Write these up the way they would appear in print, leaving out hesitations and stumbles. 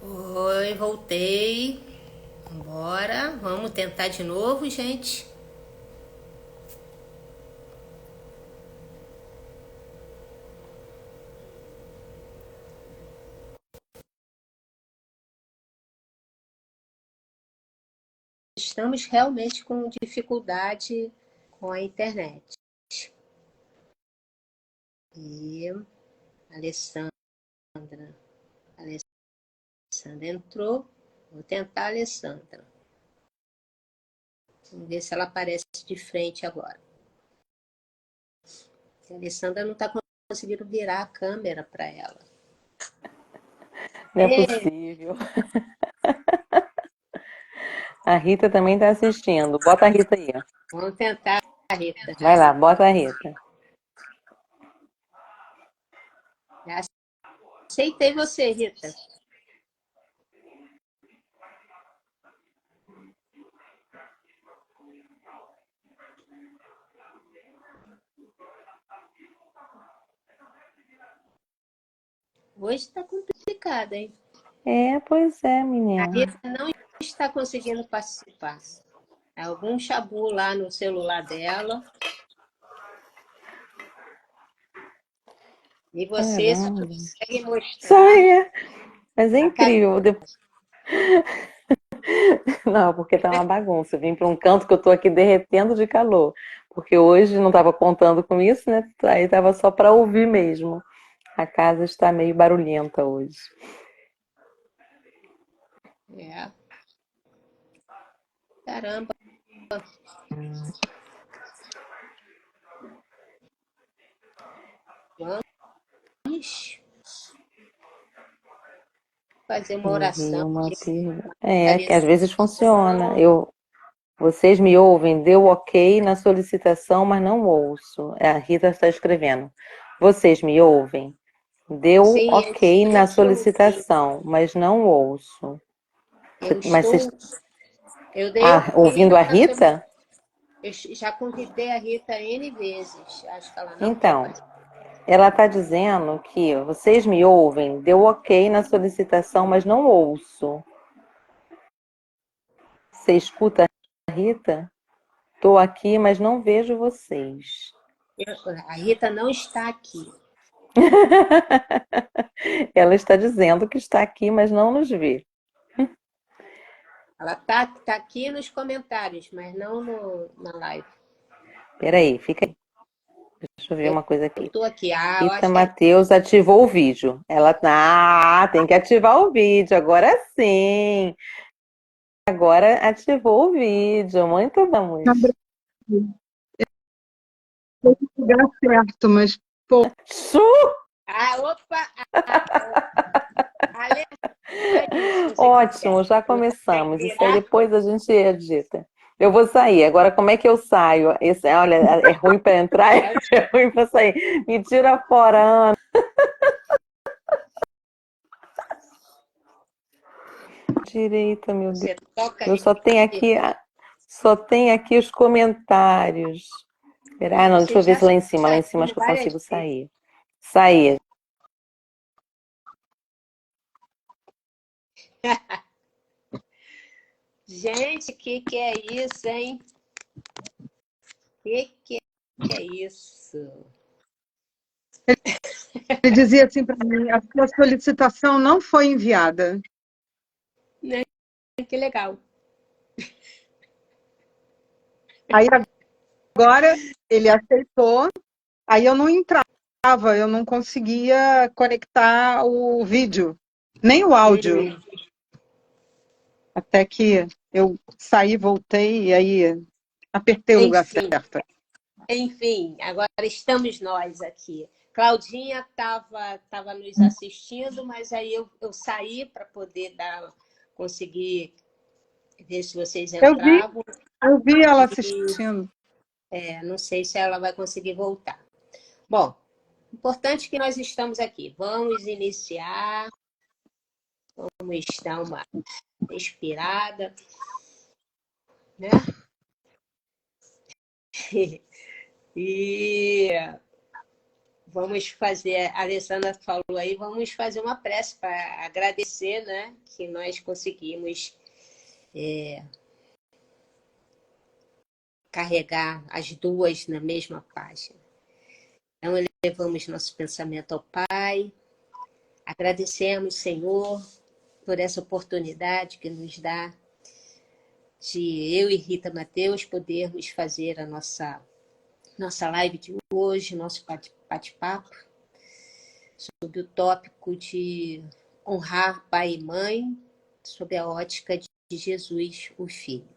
Oi, voltei. Bora, vamos tentar de novo, gente. Estamos realmente com dificuldade com a internet. E Alessandra, Alessandra entrou. Vou tentar a Alessandra. Vamos ver se ela aparece de frente agora. A Alessandra não está conseguindo virar a câmera para ela. Não é possível. A Rita também está assistindo. Bota a Rita aí, ó. Vamos tentar, Rita. Vai lá, bota a Rita. Já aceitei você, Rita. Hoje está complicado, hein? É, pois é, A menina. Rita não está conseguindo participar. Algum chabu lá no celular dela. E você só Caramba. consegue Só mostrar é. Mas é a cara. incrível. Não, porque tá uma bagunça. Eu vim para um canto que eu tô aqui derretendo de calor. Porque hoje não estava contando com isso, né? Aí tava só para ouvir mesmo. A casa está meio barulhenta hoje. É, caramba. Vamos fazer uma oração Enviei uma aqui. pergunta. É, que às vezes funciona. Alessandra. Vocês me ouvem? Deu ok na solicitação, mas não ouço. A Rita está escrevendo. Vocês me ouvem? Deu Sim, eu ok estou na te ouvindo. solicitação, mas não ouço. Eu Mas vocês... estou. Eu dei ok, ouvindo a mas a sua. Rita? Eu já convidei a Rita N vezes. Acho que ela não quer Então, participar. ela está dizendo que vocês me ouvem? Deu ok na solicitação, mas não ouço. Você escuta a Rita? Estou aqui, mas não vejo vocês. A Rita não está aqui. Ela está dizendo que está aqui, mas não nos vê. Ela tá aqui nos comentários, mas não na live. Peraí, fica aí. Deixa eu ver Eu uma coisa aqui. estou aqui. Ah, eu Rita acho que a Matheus ativou o vídeo. Ela tem que ativar o vídeo. Agora sim. Agora ativou o vídeo. Muito bom. Na Brasil. Tem que dar certo, mas, pô, Chu! Ah, opa! Alessandra, você quer? Ótimo, já Consegue começamos. Isso aí virar? depois a gente edita. Eu vou sair. Agora, como é que eu saio? Olha, é ruim para entrar, é ruim para sair. Me tira fora, Ana. Direita, meu Deus. Você toca Eu aí. só tenho aqui os comentários. Ah, não, deixa Você eu ver já se lá em cima. Lá em cima saiu acho que eu várias consigo vezes. sair. Sair. Gente, que é isso, hein? Que é isso? ele dizia assim para mim, a sua solicitação não foi enviada. Né? Que legal. Aí agora ele aceitou, aí eu não entrava, eu não conseguia conectar o vídeo, nem o áudio, até que eu saí, voltei e aí apertei o lugar Enfim, certo. enfim, agora estamos nós aqui. Claudinha tava nos assistindo, mas aí eu saí para poder conseguir ver se vocês Eu vi, entravam. eu vi ela E assistindo. não sei se ela vai conseguir voltar. Bom, importante que nós estamos aqui. Vamos iniciar, vamos dar uma respirada, né? E vamos fazer, a Alessandra falou aí, vamos fazer uma prece para agradecer, né, que nós conseguimos carregar as duas na mesma página. Então, elevamos nosso pensamento ao Pai, agradecemos, Senhor, por essa oportunidade que nos dá de eu e Rita Mateus podermos fazer a nossa live de hoje, nosso bate-papo, sobre o tópico de honrar pai e mãe, sob a ótica de Jesus, o Filho.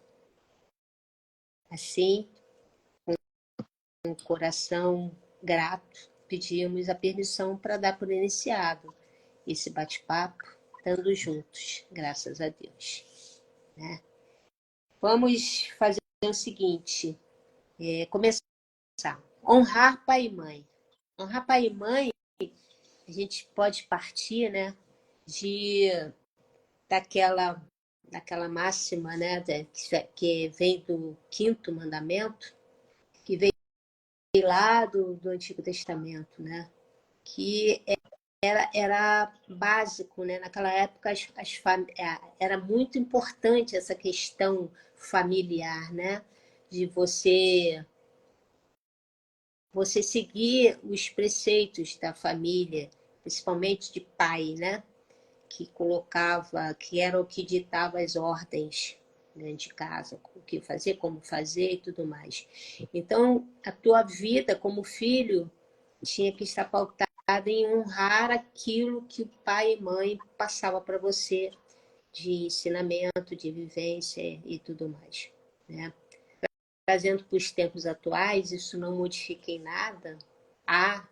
Assim, com um coração grato, pedimos a permissão para dar por iniciado esse bate-papo, estando juntos, graças a Deus. Né? Vamos fazer o seguinte, começar. Honrar pai e mãe. Honrar pai e mãe, a gente pode partir, né, daquela máxima, né, que vem do 5º mandamento, que veio lá do Antigo Testamento, né, que era básico, né, naquela época era muito importante essa questão familiar, né, de você seguir os preceitos da família, principalmente de pai, né? Que era o que ditava as ordens, né, de casa, o que fazer, como fazer e tudo mais. Então, a tua vida como filho tinha que estar pautada em honrar aquilo que o pai e mãe passava para você de ensinamento, de vivência e tudo mais, né? Trazendo para os tempos atuais, isso não modifica em nada, há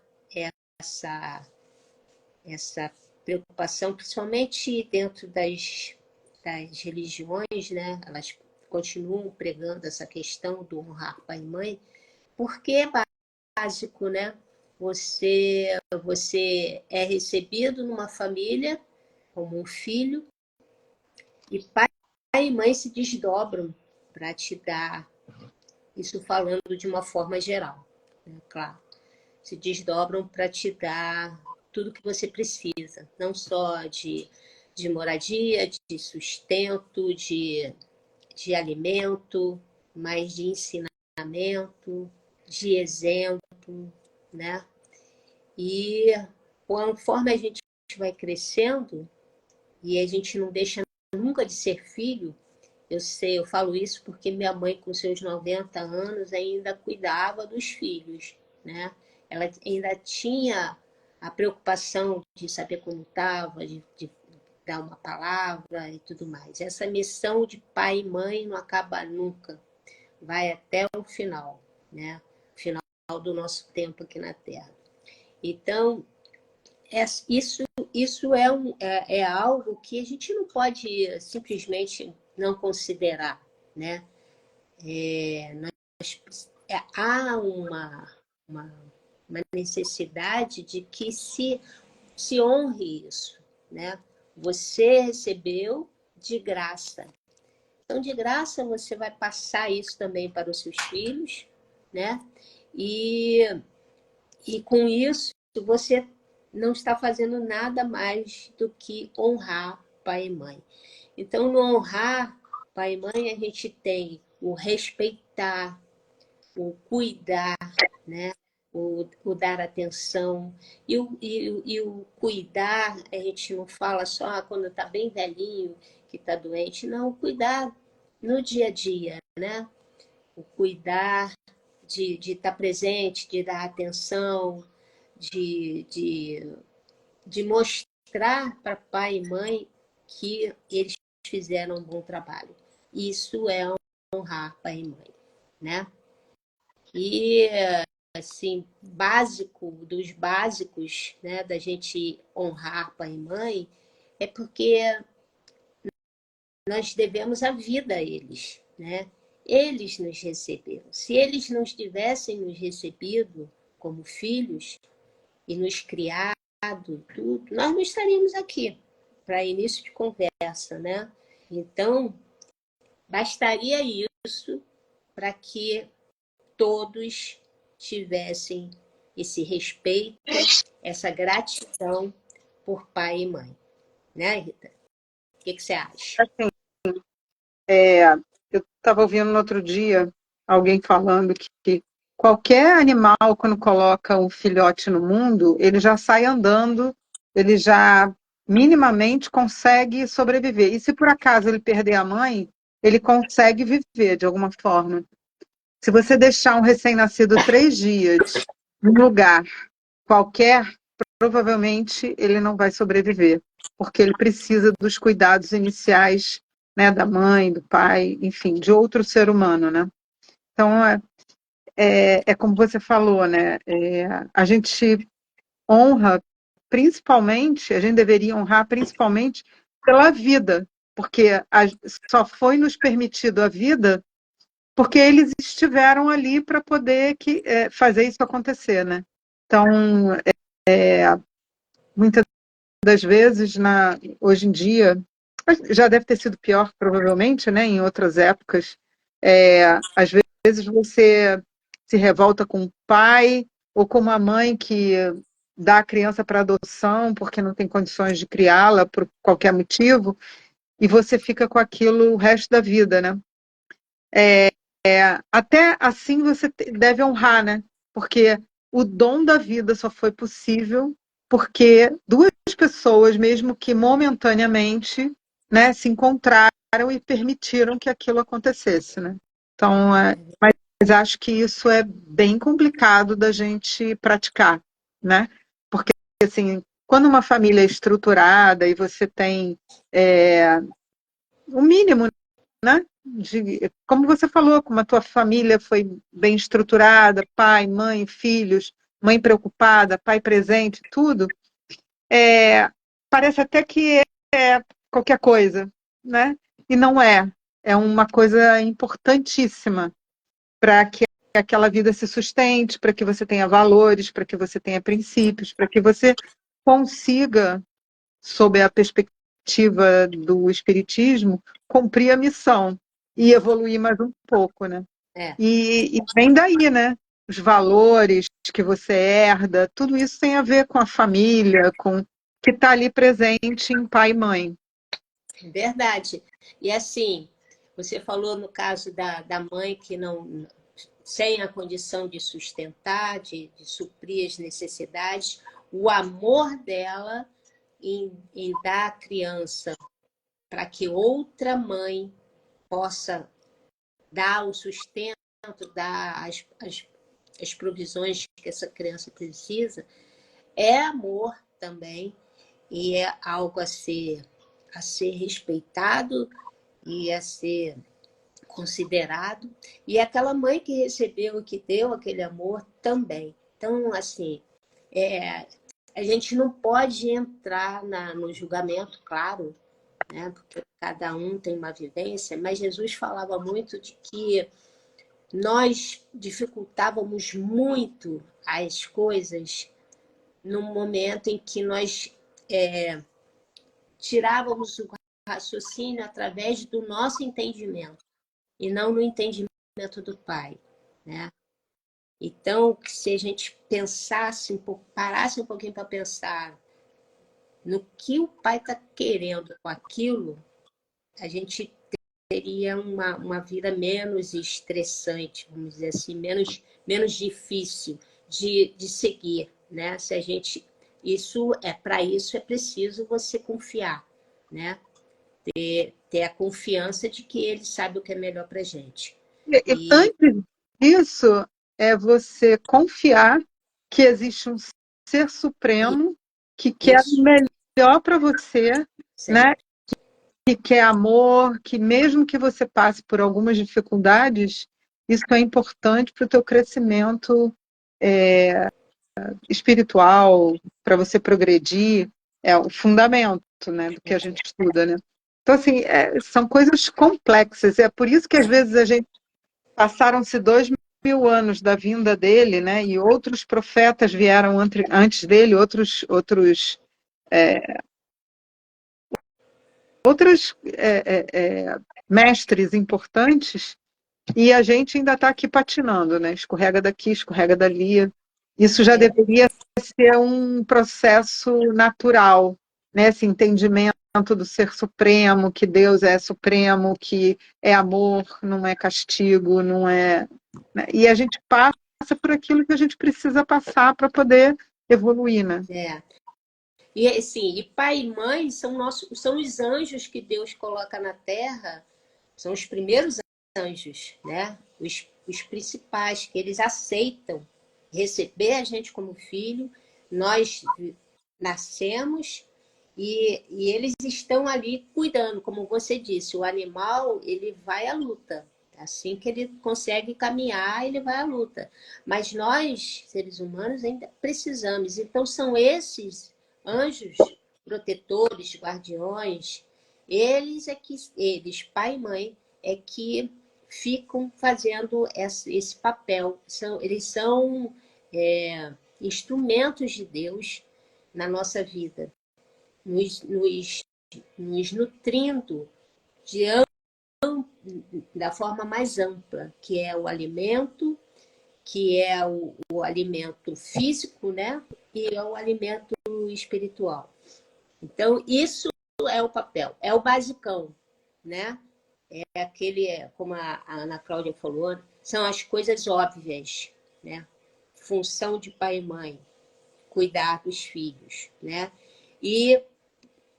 essa preocupação, principalmente dentro das religiões, né? Elas continuam pregando essa questão do honrar pai e mãe, porque é básico, né? Você é recebido numa família como um filho, e pai e mãe se desdobram para te dar. Isso falando de uma forma geral, né? Claro. Se desdobram para te dar tudo que você precisa, não só de moradia, de sustento, de alimento, mas de ensinamento, de exemplo, né? E conforme a gente vai crescendo, e a gente não deixa nunca de ser filho, eu falo isso porque minha mãe, com seus 90 anos, ainda cuidava dos filhos, né? Ela ainda tinha a preocupação de saber como estava, de dar uma palavra e tudo mais. Essa missão de pai e mãe não acaba nunca, vai até o final, né? O final do nosso tempo aqui na Terra. Então, isso é algo que a gente não pode simplesmente não considerar, né? Há uma necessidade de que se honre isso, né? Você recebeu de graça. Então, de graça, você vai passar isso também para os seus filhos, né? E com isso, você não está fazendo nada mais do que honrar pai e mãe. Então, no honrar pai e mãe, a gente tem o respeitar, o cuidar, né? O dar atenção. E o cuidar, a gente não fala só quando está bem velhinho, que está doente. Não, o cuidar no dia a dia, né? O cuidar de estar presente, de dar atenção, de mostrar para pai e mãe que eles fizeram um bom trabalho. Isso é honrar pai e mãe, né? E, assim, básico dos básicos, né, da gente honrar pai e mãe, é porque nós devemos a vida a eles, né? Eles nos receberam. Se eles não tivessem nos recebido como filhos e nos criado, tudo, nós não estaríamos aqui para início de conversa, né? Então, bastaria isso para que todos tivessem esse respeito, essa gratidão por pai e mãe. Né, Rita? O que você acha? Assim, eu estava ouvindo no outro dia alguém falando que qualquer animal, quando coloca um filhote no mundo, ele já sai andando, ele já minimamente consegue sobreviver. E se por acaso ele perder a mãe, ele consegue viver de alguma forma. Se você deixar um recém-nascido 3 dias num lugar qualquer, provavelmente ele não vai sobreviver, porque ele precisa dos cuidados iniciais, né, da mãe, do pai, enfim, de outro ser humano, né? Então, é como você falou, né? A gente honra, principalmente, a gente deveria honrar principalmente pela vida, porque só foi nos permitido a vida porque eles estiveram ali para poder fazer isso acontecer, né? Então, muitas das vezes, hoje em dia, já deve ter sido pior, provavelmente, né? Em outras épocas, às vezes você se revolta com o pai ou com uma mãe que dá a criança para adoção porque não tem condições de criá-la por qualquer motivo, e você fica com aquilo o resto da vida, né? Até assim você deve honrar, né? Porque o dom da vida só foi possível porque duas pessoas, mesmo que momentaneamente, né, se encontraram e permitiram que aquilo acontecesse, né? Então, mas acho que isso é bem complicado da gente praticar, né? Porque, assim, quando uma família é estruturada e você tem o mínimo, né? Como você falou, como a tua família foi bem estruturada, pai, mãe, filhos, mãe preocupada, pai presente, tudo, parece até que é qualquer coisa, né? E não é. É uma coisa importantíssima para que aquela vida se sustente, para que você tenha valores, para que você tenha princípios, para que você consiga, sob a perspectiva do espiritismo, cumprir a missão e evoluir mais um pouco, né? E vem daí, né? Os valores que você herda, tudo isso tem a ver com a família, com que está ali presente em pai e mãe. Verdade. E assim, você falou no caso da mãe que não, sem a condição de sustentar, de suprir as necessidades, o amor dela em dar a criança para que outra mãe possa dar o sustento, dar as provisões que essa criança precisa, é amor também e é algo a ser respeitado e a ser considerado. E aquela mãe que recebeu, que deu aquele amor também. Então, assim, a gente não pode entrar no julgamento, claro, né? Porque cada um tem uma vivência, mas Jesus falava muito de que nós dificultávamos muito as coisas no momento em que nós tirávamos o raciocínio através do nosso entendimento e não no entendimento do Pai, né? Então, se a gente pensasse parasse um pouquinho para pensar no que o Pai está querendo com aquilo, a gente teria uma vida menos estressante, vamos dizer assim, menos difícil de seguir, né? Se a gente para isso é preciso você confiar, né? Ter a confiança de que ele sabe o que é melhor para a gente. E antes disso, é você confiar que existe um ser supremo que quer o melhor para você, né? Que quer amor, que mesmo que você passe por algumas dificuldades, isso é importante para o teu crescimento espiritual, para você progredir, é o fundamento, né, do que a gente estuda, né? Então, assim, são coisas complexas, é por isso que às vezes passaram-se 2000 anos da vinda dele, né, e outros profetas vieram antes dele, outros mestres importantes, e a gente ainda está aqui patinando, né? Escorrega daqui, escorrega dali. Isso já deveria ser um processo natural, né? Esse entendimento do ser supremo, que Deus é supremo, que é amor, não é castigo, não é... né? E a gente passa por aquilo que a gente precisa passar para poder evoluir, né? É. E assim, e pai e mãe são os anjos que Deus coloca na Terra, são os primeiros anjos, né? Os principais, que eles aceitam receber a gente como filho. Nós nascemos e eles estão ali cuidando, como você disse, o animal, ele vai à luta. Assim que ele consegue caminhar, ele vai à luta. Mas nós, seres humanos, ainda precisamos. Então, são esses anjos protetores, guardiões, eles, pai e mãe, é que ficam fazendo esse papel. Eles são instrumentos de Deus na nossa vida, nos nutrindo de, da forma mais ampla, que é o alimento, que é o alimento físico, né? E é o alimento espiritual. Então, isso é o papel, é o basicão, né? É aquele, como a Ana Cláudia falou, são as coisas óbvias, né? Função de pai e mãe, cuidar dos filhos, né? E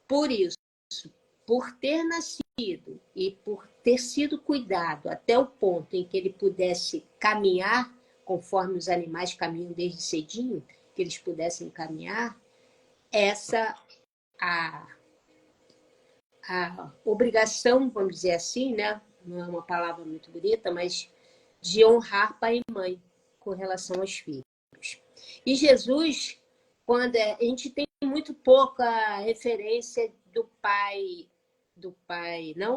por isso, por ter nascido e por ter sido cuidado até o ponto em que ele pudesse caminhar, conforme os animais caminham desde cedinho, que eles pudessem caminhar, essa a obrigação, vamos dizer assim, né? Não é uma palavra muito bonita, mas de honrar pai e mãe com relação aos filhos. E Jesus, quando a gente tem muito pouca referência do pai, não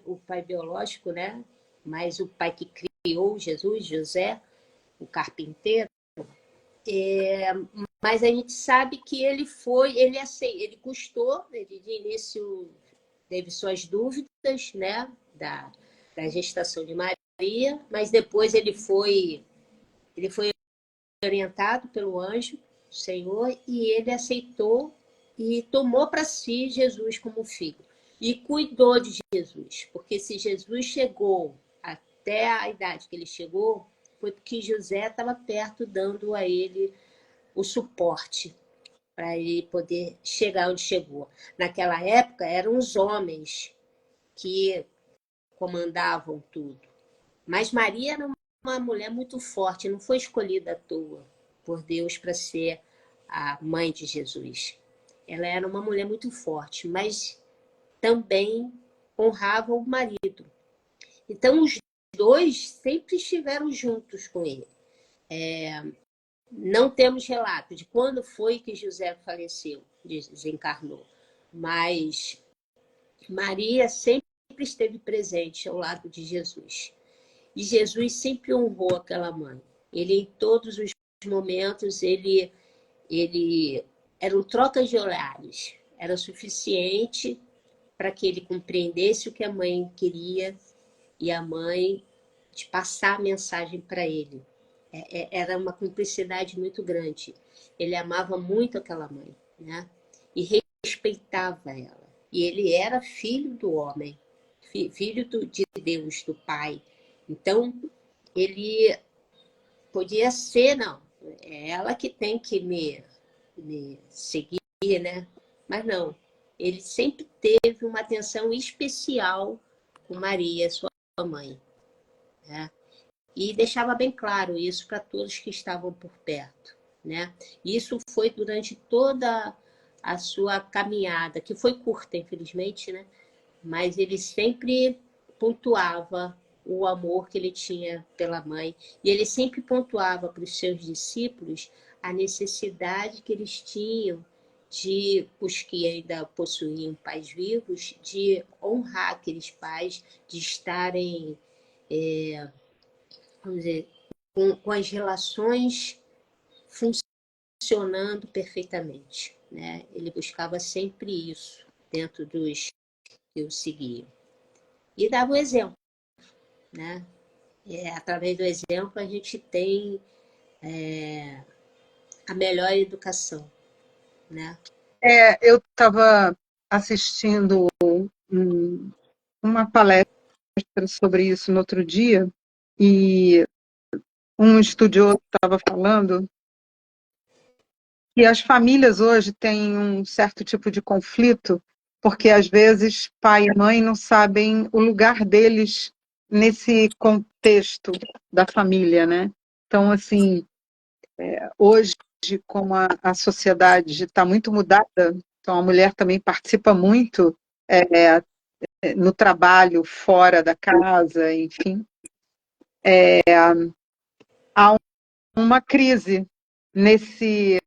o pai biológico, né? Mas o pai que criou Jesus, José, o carpinteiro. Mas a gente sabe que ele custou, ele de início teve suas dúvidas, né, da gestação de Maria, mas depois ele foi orientado pelo anjo do Senhor e ele aceitou e tomou para si Jesus como filho e cuidou de Jesus, porque se Jesus chegou até a idade que ele chegou, foi porque José estava perto dando a ele o suporte para ele poder chegar onde chegou. Naquela época eram os homens que comandavam tudo. Mas Maria era uma mulher muito forte, não foi escolhida à toa por Deus para ser a mãe de Jesus. Ela era uma mulher muito forte, mas também honrava o marido. Então, os dois sempre estiveram juntos com ele. Não temos relato de quando foi que José faleceu, desencarnou, mas Maria sempre esteve presente ao lado de Jesus. E Jesus sempre honrou aquela mãe. Ele, em todos os momentos, ele era um troca de olhares. Era suficiente para que ele compreendesse o que a mãe queria e a mãe de passar a mensagem para ele. Era uma cumplicidade muito grande. Ele amava muito aquela mãe, né? E respeitava ela. E ele era filho do homem, filho de Deus, do Pai. Então, ele podia ser, não, é ela que tem que me seguir, né? Mas não, ele sempre teve uma atenção especial com Maria, sua mãe, né? E deixava bem claro isso para todos que estavam por perto, né? Isso foi durante toda a sua caminhada, que foi curta, infelizmente, né? Mas ele sempre pontuava o amor que ele tinha pela mãe, e ele sempre pontuava para os seus discípulos a necessidade que eles tinham de, os que ainda possuíam pais vivos, de honrar aqueles pais, de estarem, vamos dizer, com as relações funcionando perfeitamente, né? Ele buscava sempre isso dentro dos que o seguiam. E dava o exemplo, né? Através do exemplo a gente tem a melhor educação, né? Eu estava assistindo uma palestra sobre isso no outro dia, e um estudioso estava falando que as famílias hoje têm um certo tipo de conflito, porque às vezes pai e mãe não sabem o lugar deles nesse contexto da família, né? Então, assim, hoje, como a sociedade está muito mudada, então a mulher também participa muito no trabalho fora da casa, enfim, há uma crise nesse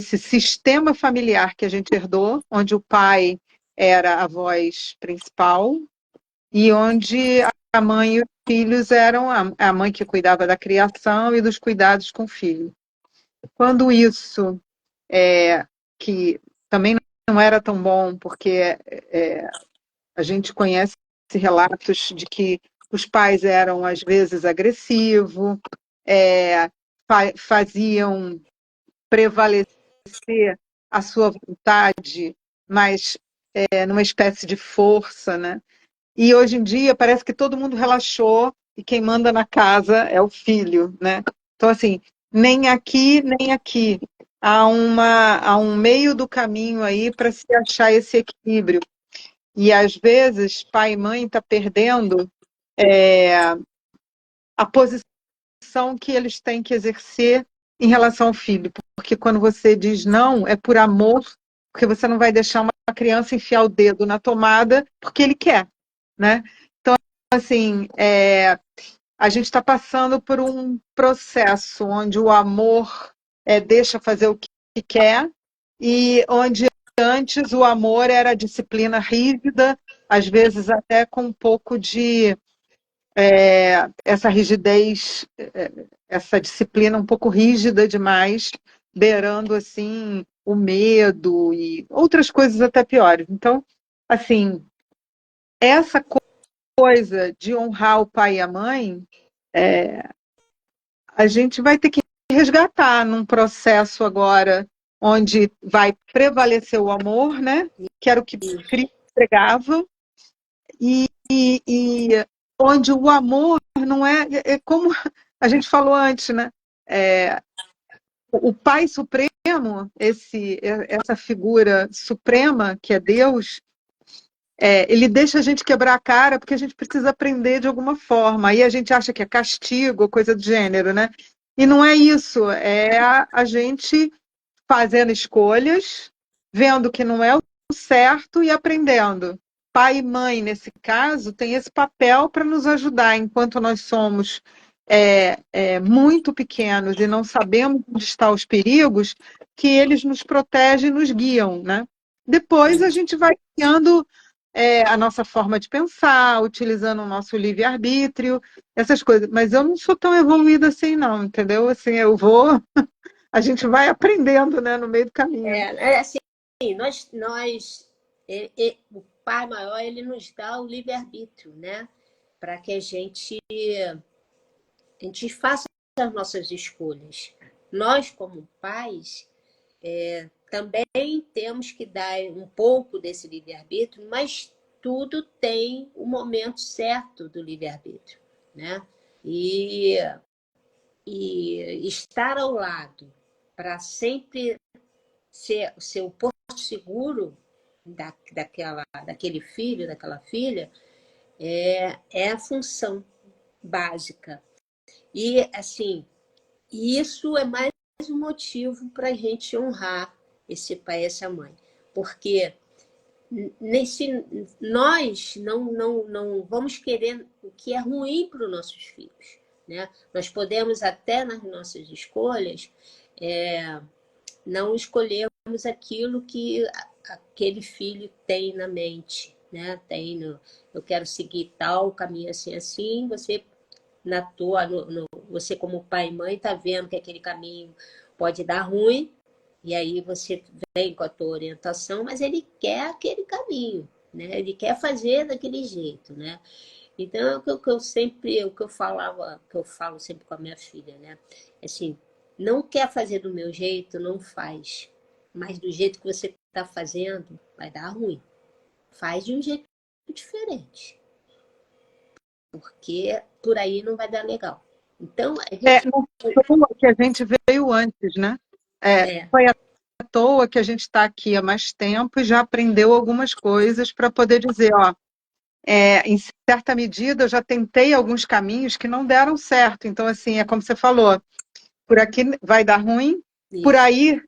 sistema familiar que a gente herdou, onde o pai era a voz principal e onde a mãe e os filhos eram a mãe que cuidava da criação e dos cuidados com o filho. Quando isso, que também não era tão bom, porque a gente conhece relatos de que os pais eram, às vezes, agressivos, faziam prevalecer a sua vontade, mas numa espécie de força, né? E hoje em dia parece que todo mundo relaxou e quem manda na casa é o filho, né? Então, assim, nem aqui, nem aqui. Há um meio do caminho aí para se achar esse equilíbrio. E às vezes pai e mãe estão perdendo a posição que eles têm que exercer em relação ao filho. Porque quando você diz não, é por amor, porque você não vai deixar uma criança enfiar o dedo na tomada porque ele quer, né? Então, assim, a gente está passando por um processo onde o amor deixa fazer o que quer e onde antes o amor era a disciplina rígida, às vezes até com um pouco de essa rigidez, essa disciplina um pouco rígida demais, beirando assim o medo e outras coisas até piores. Então, assim, essa coisa de honrar o pai e a mãe, a gente vai ter que resgatar num processo agora onde vai prevalecer o amor, né? Que era o que Cristo pregava, e onde o amor não é como a gente falou antes, né? O Pai Supremo, essa figura suprema que é Deus, ele deixa a gente quebrar a cara porque a gente precisa aprender de alguma forma. Aí a gente acha que é castigo, coisa do gênero, né? E não é isso, é a gente fazendo escolhas, vendo que não é o certo e aprendendo. Pai e mãe, nesse caso, tem esse papel para nos ajudar, enquanto nós somos muito pequenos e não sabemos onde estão os perigos, que eles nos protegem e nos guiam, né? Depois a gente vai criando a nossa forma de pensar, utilizando o nosso livre-arbítrio, essas coisas. Mas eu não sou tão evoluída assim, não, entendeu? Assim, a gente vai aprendendo, né, no meio do caminho. Assim, o Pai Maior, ele nos dá o livre-arbítrio, né? Para que a gente faça as nossas escolhas. Nós, como pais, também temos que dar um pouco desse livre-arbítrio, mas tudo tem o momento certo do livre-arbítrio, né? E estar ao lado para sempre ser o porto seguro daquele filho, daquela filha, é a função básica. E, assim, isso é mais um motivo para a gente honrar esse pai e essa mãe. Porque nós não vamos querer o que é ruim para os nossos filhos, né? Nós podemos até nas nossas escolhas não escolhermos aquilo que aquele filho tem na mente, né? Eu quero seguir tal caminho assim assim. Você você como pai e mãe está vendo que aquele caminho pode dar ruim, e aí você vem com a tua orientação, mas ele quer aquele caminho, né? Ele quer fazer daquele jeito, né? Então, o que eu falo sempre com a minha filha, né? Assim, Não quer fazer do meu jeito, não faz. Mas do jeito que você está fazendo, vai dar ruim. Faz de um jeito diferente. Porque por aí não vai dar legal. Então, a gente... Não foi à toa que a gente veio antes, né? Foi à toa que a gente está aqui há mais tempo e já aprendeu algumas coisas para poder dizer, ó, em certa medida eu já tentei alguns caminhos que não deram certo. Então, assim, é como você falou, por aqui vai dar ruim, por Isso. aí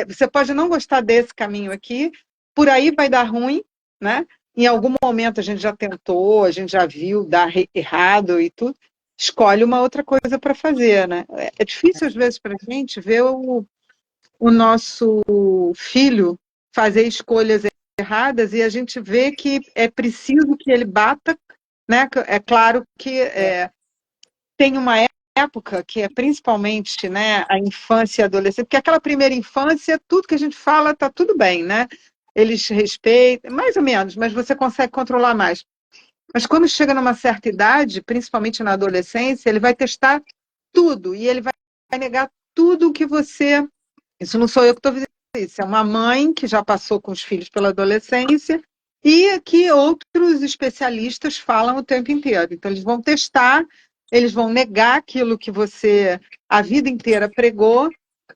você pode não gostar desse caminho aqui, por aí vai dar ruim, né? Em algum momento a gente já tentou, a gente já viu dar errado e tudo. Escolhe uma outra coisa para fazer, né? É difícil às vezes para a gente ver o nosso filho fazer escolhas erradas e a gente vê que é preciso que ele bata, né? É claro que tem uma época que é principalmente, né, a infância e a adolescência, porque aquela primeira infância, tudo que a gente fala está tudo bem, né? Eles respeitam, mais ou menos, mas você consegue controlar mais. Mas quando chega numa certa idade, principalmente na adolescência, ele vai testar tudo e ele vai negar tudo que você... Isso não sou eu que estou dizendo isso, é uma mãe que já passou com os filhos pela adolescência e que outros especialistas falam o tempo inteiro. Então, eles vão testar, eles vão negar aquilo que você a vida inteira pregou,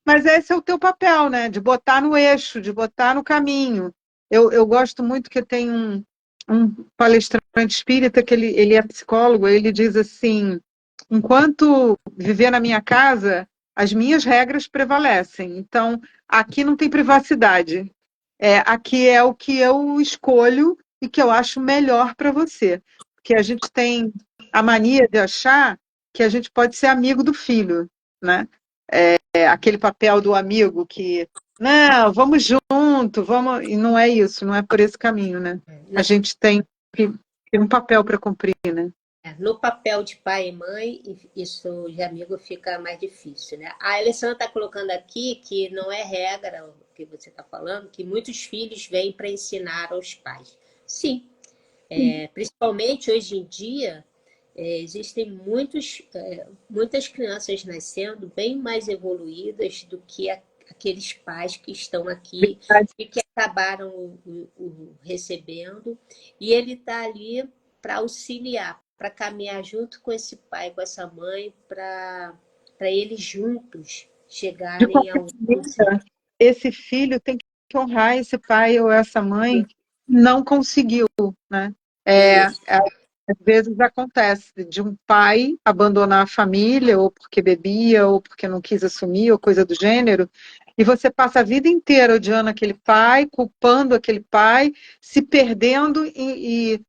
mas esse é o teu papel, né? De botar no eixo, de botar no caminho. Eu gosto muito que tem um palestrante espírita que ele é psicólogo, ele diz assim, enquanto viver na minha casa, as minhas regras prevalecem. Então, aqui não tem privacidade. Aqui é o que eu escolho e que eu acho melhor para você. Porque a gente tem a mania de achar que a gente pode ser amigo do filho, né? Aquele papel do amigo que, não, vamos junto, vamos... E não é isso, não é por esse caminho, né? A gente tem um papel para cumprir, né? No papel de pai e mãe, isso de amigo fica mais difícil, né? A Alessandra está colocando aqui que não é regra o que você está falando, que muitos filhos vêm para ensinar aos pais. Sim, principalmente hoje em dia, existem muitas crianças nascendo bem mais evoluídas do que aqueles pais que estão aqui e que acabaram o recebendo, e ele está ali para auxiliar, para caminhar junto com esse pai, com essa mãe, para eles juntos chegarem a um conselho. Esse filho tem que honrar esse pai ou essa mãe, não conseguiu, né? Às vezes acontece de um pai abandonar a família, ou porque bebia, ou porque não quis assumir, ou coisa do gênero, e você passa a vida inteira odiando aquele pai, culpando aquele pai, se perdendo, e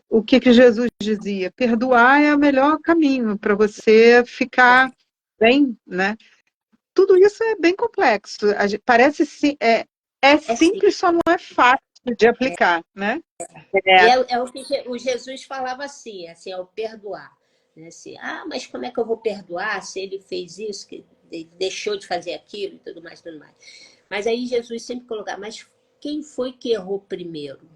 o que Jesus dizia? Perdoar é o melhor caminho para você ficar bem, né? Tudo isso é bem complexo. Parece simples, só não é fácil de aplicar, né? E é o que o Jesus falava assim, ao perdoar. Né? Assim, mas como é que eu vou perdoar se ele fez isso, que ele deixou de fazer aquilo e tudo mais, tudo mais. Mas aí Jesus sempre colocava, mas quem foi que errou primeiro?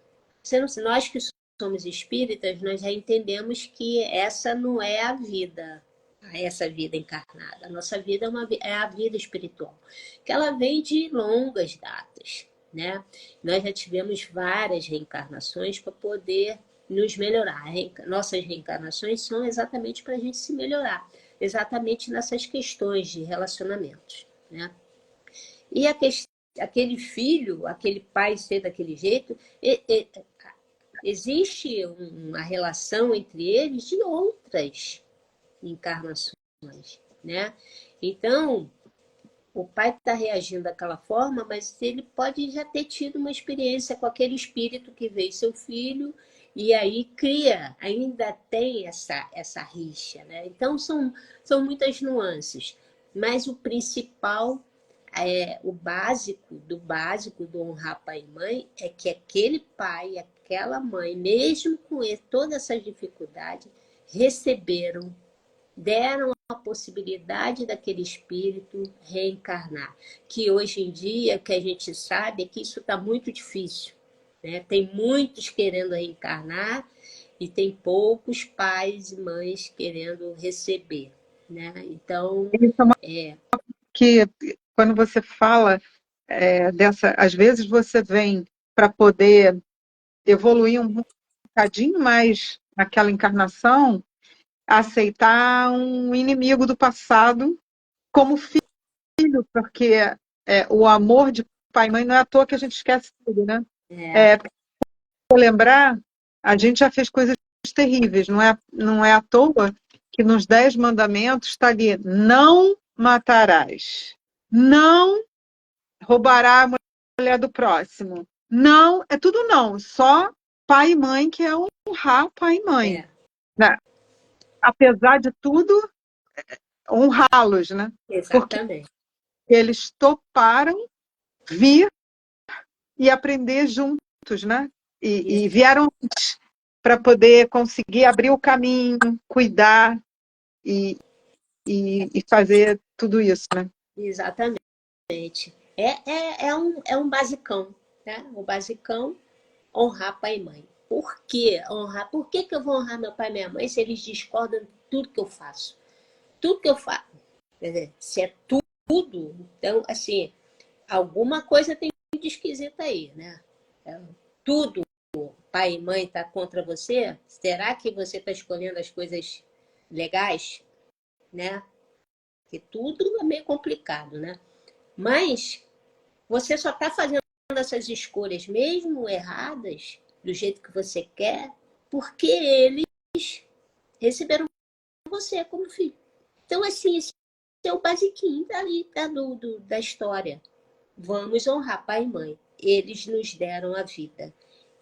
Nós que somos espíritas, nós já entendemos que essa não é a vida, essa vida encarnada. A nossa vida é a vida espiritual, que ela vem de longas datas, né? Nós já tivemos várias reencarnações para poder nos melhorar. Nossas reencarnações são exatamente para a gente se melhorar, exatamente nessas questões de relacionamentos, né? E aquele filho, aquele pai ser daquele jeito, existe uma relação entre eles de outras encarnações, né? Então, o pai está reagindo daquela forma, mas ele pode já ter tido uma experiência com aquele espírito que veio seu filho, e aí ainda tem essa rixa, né? Então, são muitas nuances, mas o principal, o básico do honrar pai e mãe, é que aquele pai, aquela mãe, mesmo com todas essas dificuldades, deram a possibilidade daquele espírito reencarnar. Que hoje em dia, o que a gente sabe é que isso está muito difícil, né? Tem muitos querendo reencarnar e tem poucos pais e mães querendo receber, né? Então, Isso é uma que quando você fala às vezes você vem para poder evoluir um bocadinho mais naquela encarnação, aceitar um inimigo do passado como filho, porque o amor de pai e mãe não é à toa que a gente esquece tudo, né? Para lembrar, a gente já fez coisas terríveis, não é à toa que nos 10 mandamentos está ali, não matarás, não roubará a mulher do próximo, não, é tudo não, só pai e mãe, que é honrar pai e mãe. Né? Apesar de tudo, honrá-los, né? Exatamente. Porque eles toparam vir e aprender juntos, né? E vieram para poder conseguir abrir o caminho, cuidar e fazer tudo isso, né? Exatamente. É um basicão, né? O basicão, honrar pai e mãe. Por que honrar? Por que eu vou honrar meu pai e minha mãe se eles discordam de tudo que eu faço? Tudo que eu faço. Quer dizer, se é tudo, então, assim, alguma coisa tem de esquisita aí, né? Tudo, pai e mãe tá contra você? Será que você está escolhendo as coisas legais, né? Porque tudo é meio complicado, né? Mas você só está fazendo essas escolhas mesmo erradas, do jeito que você quer, porque eles receberam você como filho. Então, assim, esse é o basiquinho dali, da história. Vamos honrar pai e mãe. Eles nos deram a vida.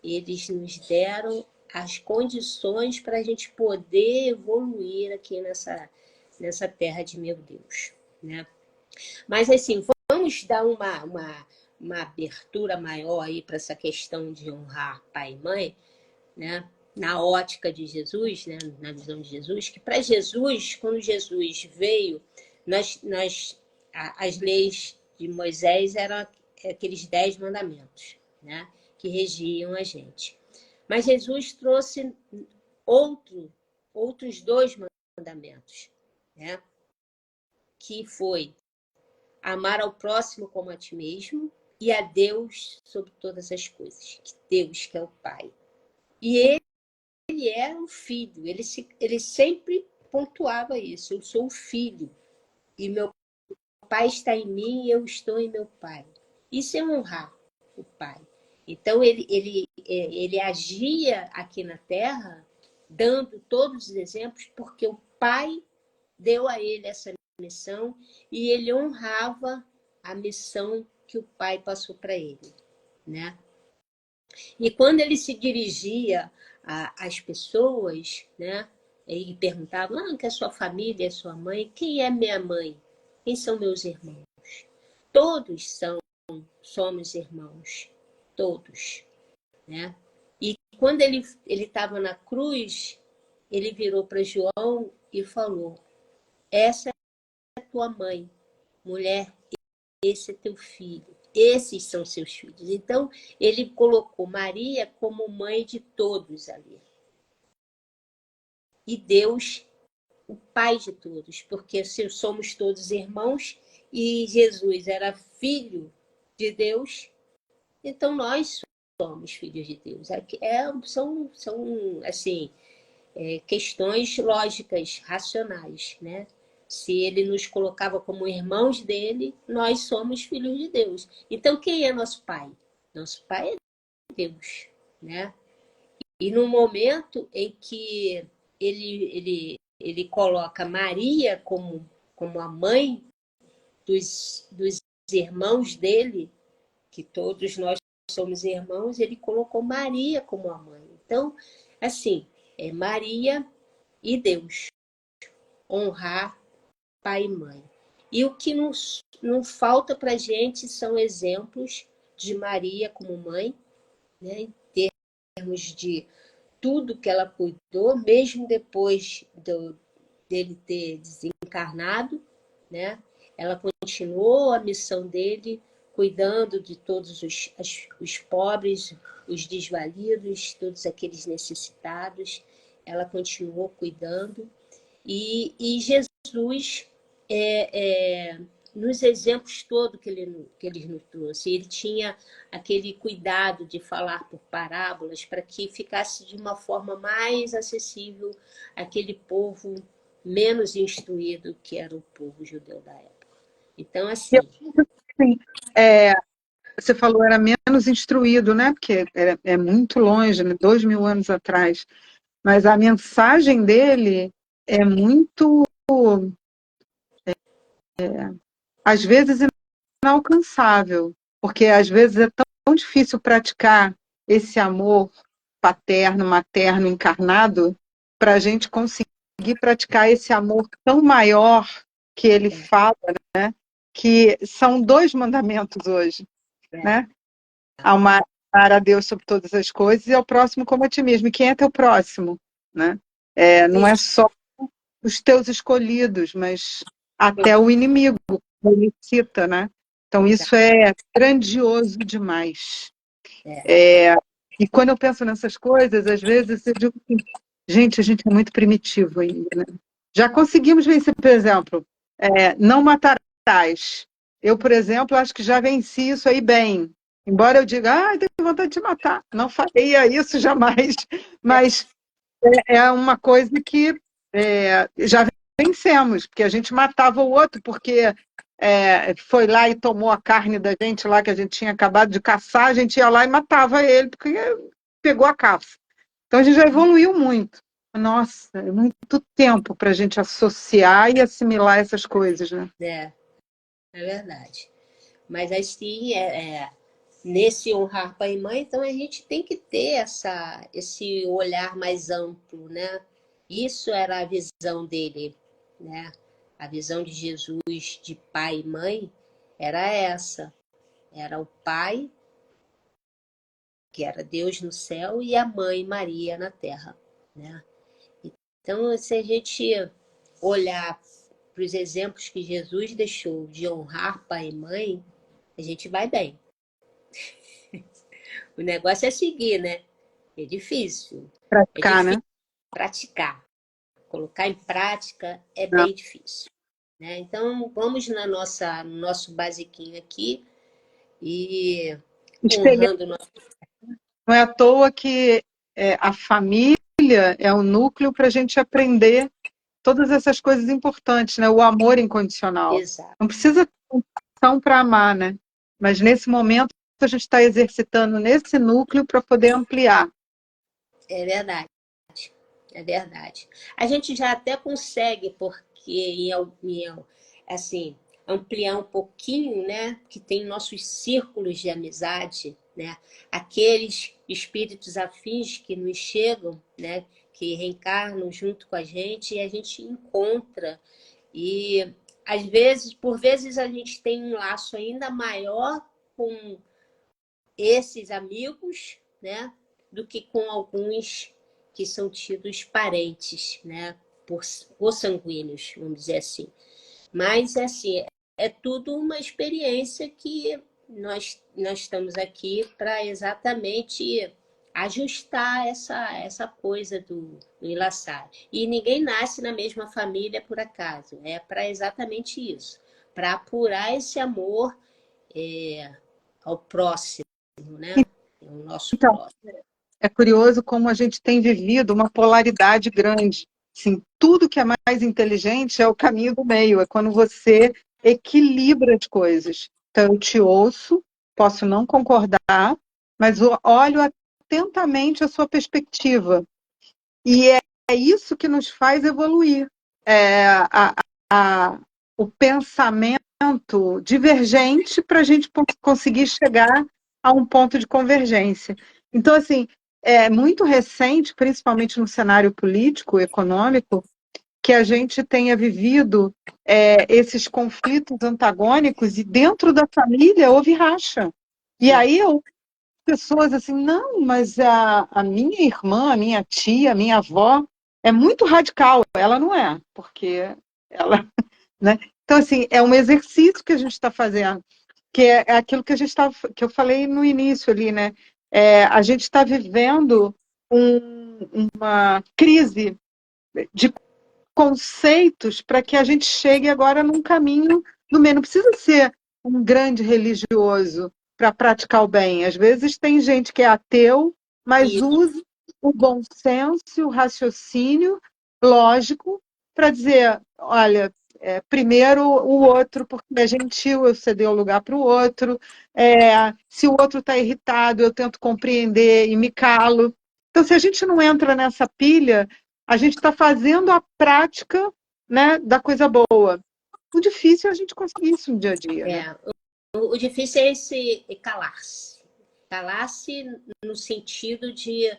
Eles nos deram as condições para a gente poder evoluir aqui nessa terra de meu Deus, né? Mas, assim, vamos dar uma abertura maior aí para essa questão de honrar pai e mãe, né? Na ótica de Jesus, né? Na visão de Jesus, que para Jesus, quando Jesus veio, as leis de Moisés eram aqueles 10 mandamentos, né? Que regiam a gente. Mas Jesus trouxe outros 2 mandamentos, né? Que foi amar ao próximo como a ti mesmo e a Deus sobre todas as coisas. Deus que é o Pai. E ele era um filho, ele sempre pontuava isso. Eu sou o filho e meu pai está em mim e eu estou em meu pai. Isso é honrar o pai. Então ele agia aqui na terra dando todos os exemplos porque o pai deu a ele essa missão e ele honrava a missão que o pai passou para ele, né? E quando ele se dirigia às pessoas, né? E perguntava, que é sua família, é sua mãe? Quem é minha mãe? Quem são meus irmãos? Todos somos irmãos, todos, né? E quando ele estava na cruz, ele virou para João e falou: essa é tua mãe, mulher, esse é teu filho, esses são seus filhos. Então, ele colocou Maria como mãe de todos ali. E Deus, o pai de todos, porque se somos todos irmãos e Jesus era filho de Deus, então nós somos filhos de Deus. São assim, questões lógicas, racionais, né? Se ele nos colocava como irmãos dele, nós somos filhos de Deus. Então, quem é nosso pai? Nosso pai é Deus, né? E no momento em que ele coloca Maria como a mãe dos irmãos dele, que todos nós somos irmãos, ele colocou Maria como a mãe. Então, assim, é Maria e Deus. Honrar pai e mãe. E o que não falta para a gente são exemplos de Maria como mãe, né? Em termos de tudo que ela cuidou, mesmo depois dele ter desencarnado, né? Ela continuou a missão dele, cuidando de todos os pobres, os desvalidos, todos aqueles necessitados. Ela continuou cuidando. E Jesus nos exemplos todos que ele nos trouxe. Ele tinha aquele cuidado de falar por parábolas para que ficasse de uma forma mais acessível àquele povo menos instruído que era o povo judeu da época. Então, assim... Sim, você falou era menos instruído, né? Porque é muito longe, né? 2000 anos atrás. Mas a mensagem dele é muito, às vezes, inalcançável, porque às vezes é tão difícil praticar esse amor paterno, materno, encarnado, para a gente conseguir praticar esse amor tão maior que ele fala, né? Que são 2 mandamentos hoje, né? Amar a Deus sobre todas as coisas e ao próximo como a ti mesmo. E quem é teu próximo, né? Não é só os teus escolhidos, mas até o inimigo, como ele cita, né? Então, isso é grandioso demais. E quando eu penso nessas coisas, às vezes eu digo assim, gente, a gente é muito primitivo ainda, né? Já conseguimos vencer, por exemplo, não matarás. Eu, por exemplo, acho que já venci isso aí bem. Embora eu diga, tenho vontade de matar. Não faria isso jamais. Mas é uma coisa que já vencemos, porque a gente matava o outro, porque foi lá e tomou a carne da gente lá, que a gente tinha acabado de caçar, a gente ia lá e matava ele, porque pegou a caça. Então a gente já evoluiu muito. Nossa, é muito tempo para a gente associar e assimilar essas coisas, né? É verdade. Mas assim, nesse honrar pai e mãe, então a gente tem que ter esse olhar mais amplo, né? Isso era a visão dele, né? A visão de Jesus de pai e mãe era essa. Era o pai, que era Deus no céu, e a mãe Maria na terra, né? Então, se a gente olhar para os exemplos que Jesus deixou de honrar pai e mãe, a gente vai bem. O negócio é seguir, né? É difícil. Praticar, né? Praticar. Colocar em prática é bem difícil. Né? Então, vamos no nosso basiquinho aqui e honrando o nosso... Não é à toa que a família é o núcleo para a gente aprender todas essas coisas importantes, né? O amor incondicional. Exato. Não precisa ter condição para amar, né? Mas nesse momento a gente está exercitando nesse núcleo para poder ampliar. É verdade. É verdade. A gente já até consegue, porque assim, ampliar um pouquinho, né? Que tem nossos círculos de amizade, né? Aqueles espíritos afins que nos chegam, né? Que reencarnam junto com a gente e a gente encontra. E às vezes, por vezes, a gente tem um laço ainda maior com esses amigos, né? Do que com alguns que são tidos parentes, né? Por sanguíneos, vamos dizer assim. Mas, assim, é tudo uma experiência que nós estamos aqui para exatamente ajustar essa coisa do enlaçar. E ninguém nasce na mesma família por acaso. É para exatamente isso. Para apurar esse amor ao próximo, né? O nosso próximo. É curioso como a gente tem vivido uma polaridade grande. Assim, tudo que é mais inteligente é o caminho do meio, é quando você equilibra as coisas. Então, eu te ouço, posso não concordar, mas olho atentamente a sua perspectiva. E é isso que nos faz evoluir. O pensamento divergente para a gente conseguir chegar a um ponto de convergência. Então, assim, é muito recente, principalmente no cenário político, econômico, que a gente tenha vivido esses conflitos antagônicos e dentro da família houve racha. E aí pessoas assim, não, mas a minha irmã, a minha tia, a minha avó é muito radical. Ela não é, porque ela... Né? Então, assim, é um exercício que a gente está fazendo, que é aquilo que que eu falei no início ali, né? A gente está vivendo uma crise de conceitos para que a gente chegue agora num caminho no meio. Não precisa ser um grande religioso para praticar o bem. Às vezes tem gente que é ateu, mas Isso. usa o bom senso, o raciocínio lógico para dizer, olha, primeiro o outro, porque é gentil, eu ceder o lugar para o outro. Se o outro está irritado, eu tento compreender e me calo. Então, se a gente não entra nessa pilha, a gente está fazendo a prática, né, da coisa boa. O difícil é a gente conseguir isso no dia a dia, né? O difícil é esse calar-se. Calar-se no sentido de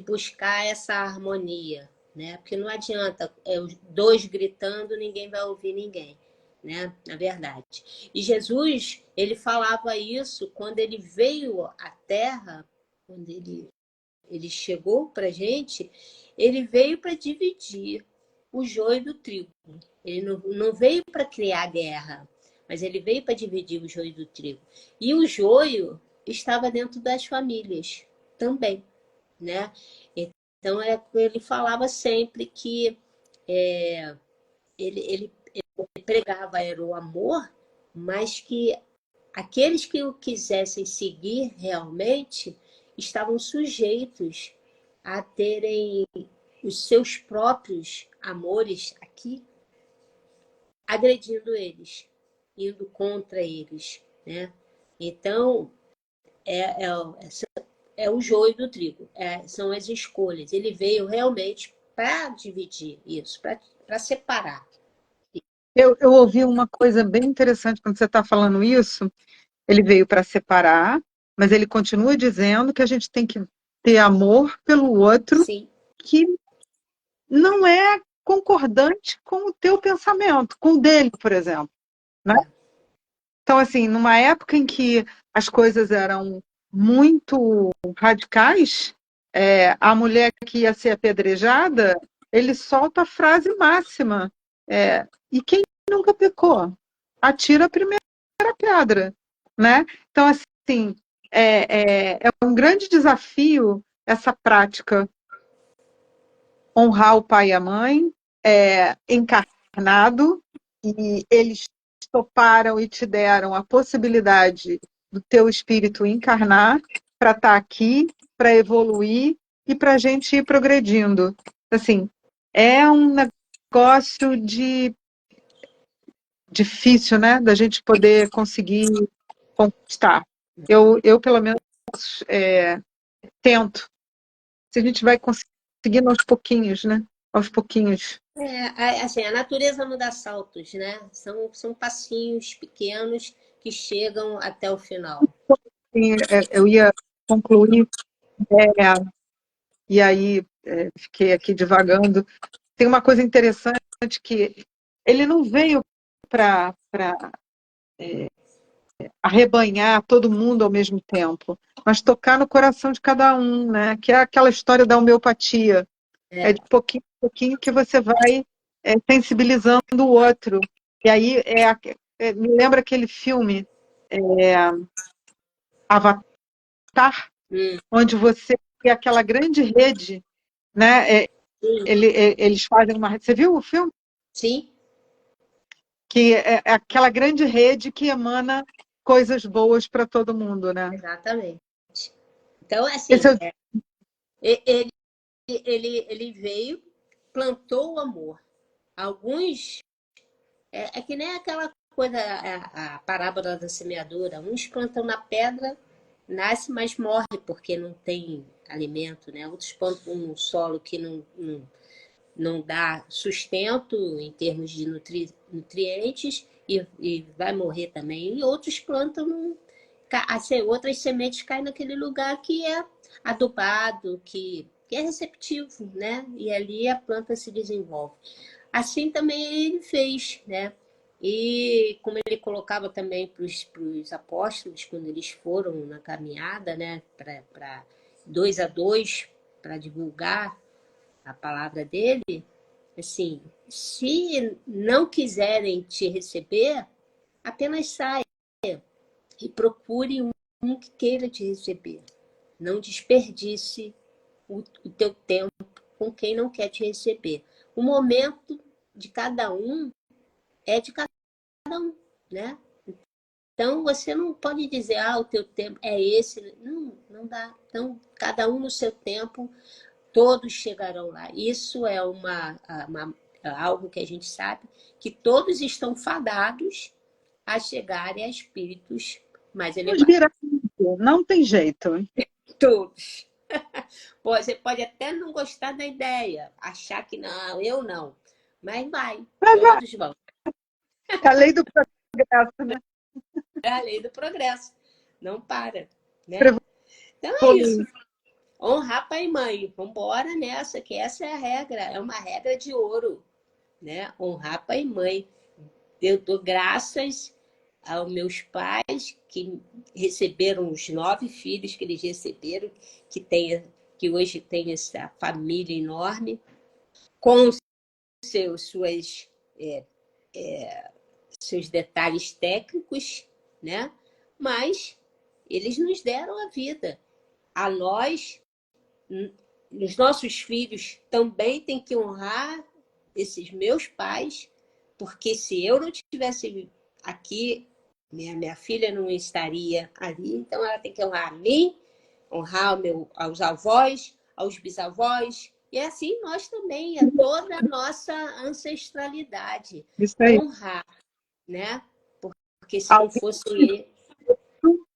buscar essa harmonia, né? Porque não adianta, os dois gritando, ninguém vai ouvir ninguém, né? Na verdade. E Jesus, ele falava isso quando ele veio à Terra, quando ele chegou para a gente, ele veio para dividir o joio do trigo. Ele não veio para criar guerra, mas ele veio para dividir o joio do trigo. E o joio estava dentro das famílias também, né? Então, ele falava sempre que ele pregava era o amor, mas que aqueles que o quisessem seguir realmente estavam sujeitos a terem os seus próprios amores aqui agredindo eles, indo contra eles, né? Então, é, é, é o joio do trigo, são as escolhas. Ele veio realmente para dividir isso, para separar. Eu ouvi uma coisa bem interessante quando você está falando isso. Ele veio para separar, mas ele continua dizendo que a gente tem que ter amor pelo outro, Sim. que não é concordante com o teu pensamento, com o dele, por exemplo, né? Então, assim, numa época em que as coisas eram muito radicais, a mulher que ia ser apedrejada, ele solta a frase máxima, e quem nunca pecou? Atira a primeira pedra, né? Então, assim, é um grande desafio essa prática, honrar o pai e a mãe, encarnado, e eles toparam e te deram a possibilidade do teu espírito encarnar para estar aqui, para evoluir e para a gente ir progredindo. Assim, é um negócio difícil, né, da gente poder conseguir conquistar. Eu pelo menos, tento. Se a gente vai conseguindo aos pouquinhos, né? Aos pouquinhos. Assim, a natureza não dá saltos, né? São passinhos pequenos que chegam até o final. Sim, eu ia concluir, e aí fiquei aqui divagando. Tem uma coisa interessante que ele não veio para arrebanhar todo mundo ao mesmo tempo, mas tocar no coração de cada um, né? Que é aquela história da homeopatia. É de pouquinho em pouquinho que você vai sensibilizando o outro. E aí me lembra aquele filme Avatar, onde você tem aquela grande rede, né? Eles fazem uma. Você viu o filme? Sim, Que é aquela grande rede que emana coisas boas para todo mundo, né? exatamente. Então, Esse assim, é o ele veio, plantou o amor. Alguns, é que nem aquela coisa, a parábola da semeadura. Uns plantam na pedra, nasce, mas morre porque não tem alimento, né? Outros plantam um solo que não dá sustento em termos de nutrientes e vai morrer também. E outros plantam, outras sementes caem naquele lugar que é adubado, que é receptivo, né? E ali a planta se desenvolve. Assim também ele fez, né? E como ele colocava também para os apóstolos, quando eles foram na caminhada, né? Para 2 a 2, para divulgar a palavra dele, assim, se não quiserem te receber, apenas saia e procure um que queira te receber. Não desperdice o teu tempo com quem não quer te receber. O momento de cada um é de cada um. né? Então, você não pode dizer, o teu tempo é esse. Não, não dá. Então, cada um no seu tempo, todos chegarão lá. Isso é algo que a gente sabe, que todos estão fadados a chegarem a espíritos mais Vamos elevados. virar, não tem jeito. Todos. Pô, você pode até não gostar da ideia, achar que não, eu não. Mas vai, todos vão. É a lei do progresso, né? É a lei do progresso. Não para, né? Então é Evoluir. isso. Honrar pai e mãe. Vamos embora nessa, que essa é a regra. É uma regra de ouro, né? Honrar pai e mãe. Eu dou graças aos meus pais que receberam os 9 filhos que eles receberam, que hoje tem essa família enorme, com seus detalhes técnicos, né? Mas eles nos deram a vida. A nós, os nossos filhos também têm que honrar esses meus pais, porque se eu não estivesse aqui, minha filha não estaria ali, então ela tem que honrar a mim, honrar aos avós, aos bisavós, e assim nós também, a toda a nossa ancestralidade. Isso aí. Honrar, né? Porque se não fosse ele...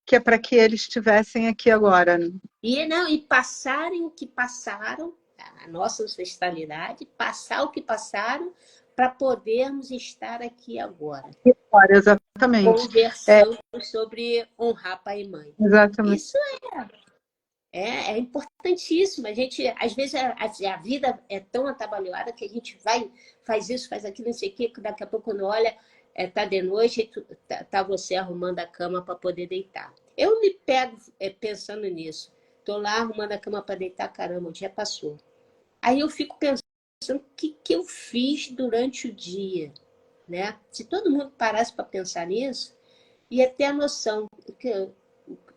Que é para que eles estivessem aqui agora. E passarem o que passaram, a nossa ancestralidade, passar o que passaram para podermos estar aqui agora. Exatamente. Conversando sobre honrar pai e mãe. Exatamente. Isso é importantíssimo. A gente, às vezes, a vida é tão atabalhoada que a gente faz isso, faz aquilo, não sei o quê, que daqui a pouco, quando olha, tá de noite e tá você arrumando a cama para poder deitar. Eu me pego pensando nisso. Estou lá arrumando a cama para deitar, caramba, o dia passou. Aí eu fico pensando o que eu fiz durante o dia, né? Se todo mundo parasse para pensar nisso, ia ter a noção que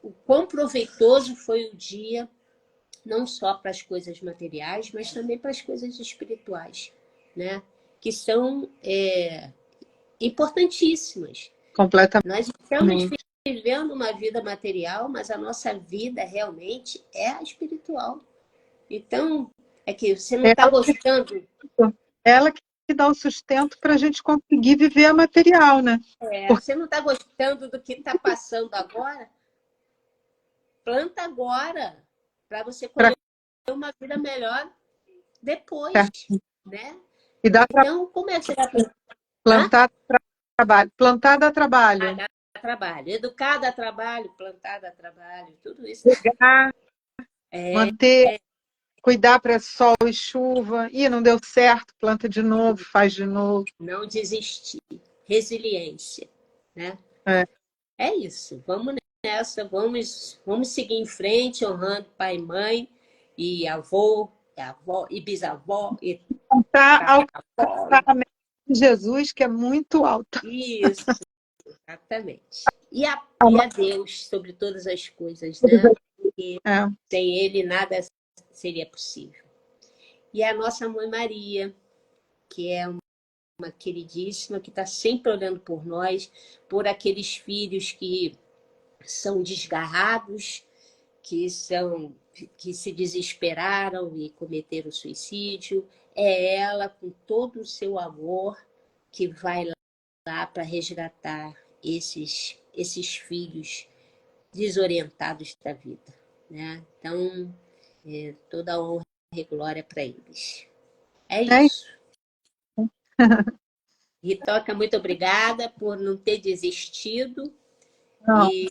o quão proveitoso foi o dia, não só para as coisas materiais, mas também para as coisas espirituais, né? Que são importantíssimas. Completamente. Nós estamos vivendo uma vida material, mas a nossa vida realmente é a espiritual. Então, é que você não está gostando... Ela que dá o sustento para a gente conseguir viver a material, né? Você não está gostando do que está passando agora? Planta agora, para você colher uma vida melhor depois, né? E dá Então, como é que você vai plantar trabalho? Plantar dá trabalho. dá trabalho? Educar dá trabalho, plantar dá trabalho, tudo isso. Pegar, manter, cuidar para sol e chuva. Ih, não deu certo, planta de novo, faz de novo. Não desistir. Resiliência, né? É isso. Vamos nessa, vamos seguir em frente, honrando pai e mãe, e avô, e bisavó, e Alcançar a meta de Jesus, que é muito alta. isso, exatamente. E a Deus sobre todas as coisas, né? Porque sem Ele nada seria possível. E a nossa Mãe Maria, que é uma queridíssima, que está sempre olhando por nós, por aqueles filhos que são desgarrados, que se desesperaram e cometeram suicídio. É ela, com todo o seu amor, que vai lá para resgatar esses filhos desorientados da vida, né? Então, toda a honra e glória para eles. É isso. Ritoca, muito obrigada por não ter desistido e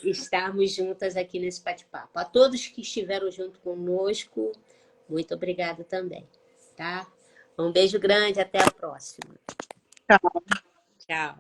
estarmos juntas aqui nesse bate-papo. A todos que estiveram junto conosco, muito obrigada também, tá? Um beijo grande, até a próxima. Tchau. Tchau.